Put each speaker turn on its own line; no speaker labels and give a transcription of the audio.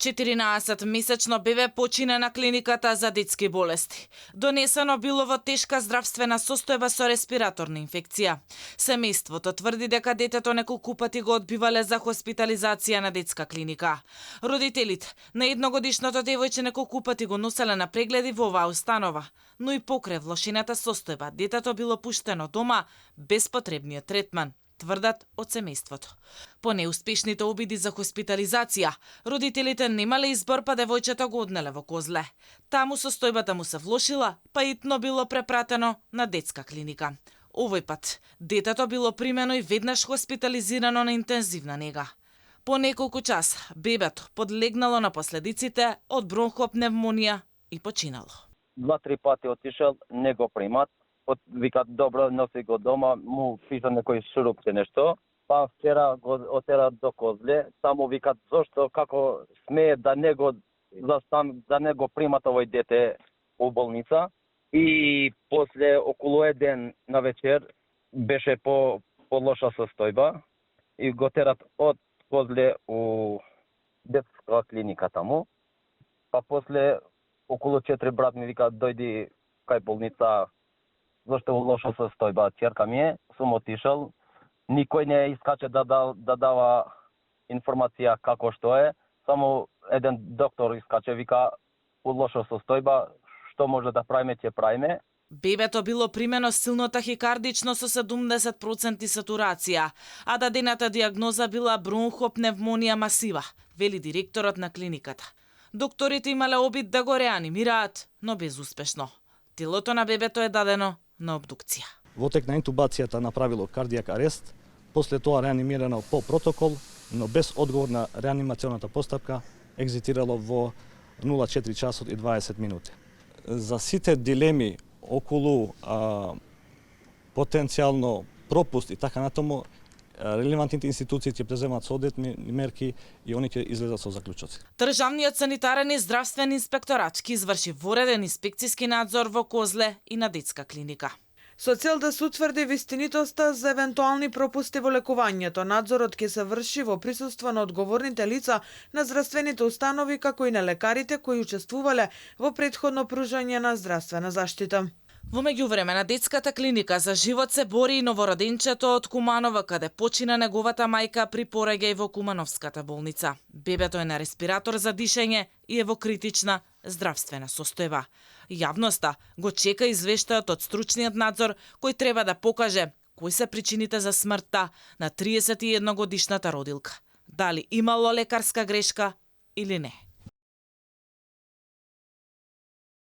14-месечно бебе почина на клиниката за детски болести. Донесено било во тешка здравствена состојба со респираторна инфекција. Семејството тврди дека детето неколку пати го одбивале за хоспитализација на детска клиника. Родителите на едногодишното девојче неколку пати го носеле на прегледи во оваа установа, но и покрај влошената состојба детето било пуштено дома без потребниот третман, тврдат од семејството. По неуспешните обиди за хоспитализација, родителите немале избор па девојчето го однеле во Козле. Таму состојбата му се влошила, па итно било препратено на детска клиника. Овој пат детето било примено и веднаш хоспитализирано на интензивна нега. По неколку час бебето подлегнало на последиците од бронхопневмонија и починало.
2-3 пати отишел, не го примат. Викат добро, носи го дома, му пиша некој шурупче нешто. Па вчера го отера до Козле, само викат зошто, како смее да не го примат овој дете у болница. И после околу 1 на вечер беше по лоша состојба и го терат од Козле у детска клиника таму. Па после околу 4 брат ми вика дојди кај болница, зашто во лоша состојба ќерка ми е, сум отишел. Никој не искаче да дава информација како што е, само еден доктор искаче, вика у лоша состојба, што може да правиме, ќе правиме.
Бебето било примено силно тахикардично со 70% сатурација, а дадената диагноза била бронхопневмонија масива, вели директорот на клиниката. Докторите имале обид да го реанимираат, но безуспешно. Телото на бебето е дадено на обдукција.
Во тек на интубацијата направило кардијак арест, после тоа реанимирано по протокол, но без одговор на реанимационата постапка, екзитирало во 04 часот и 20 минути. За сите дилеми околу потенцијално пропуст и така натаму, релевантните институции ќе преземат соодветни мерки и они ќе излезат со заклучоци.
Државниот санитарен и здравствен инспекторат ќе изврши вореден инспекциски надзор во Козле и на детска клиника.
Со цел да се утврди вистинитоста за евентуални пропусти во лекувањето, надзорот ќе се врши во присуство на одговорните лица на здравствените установи, како и на лекарите кои учествувале во претходно пружање на здравствена заштита.
Во меѓувреме на детската клиника за живот се бори и новороденчето од Куманова, каде почина неговата мајка при пораѓај во Кумановската болница. Бебето е на респиратор за дишење и е во критична здравствена состојба. Јавноста го чека извештајот од стручниот надзор кој треба да покаже кои се причините за смртта на 31 годишната родилка. Дали имало лекарска грешка или не.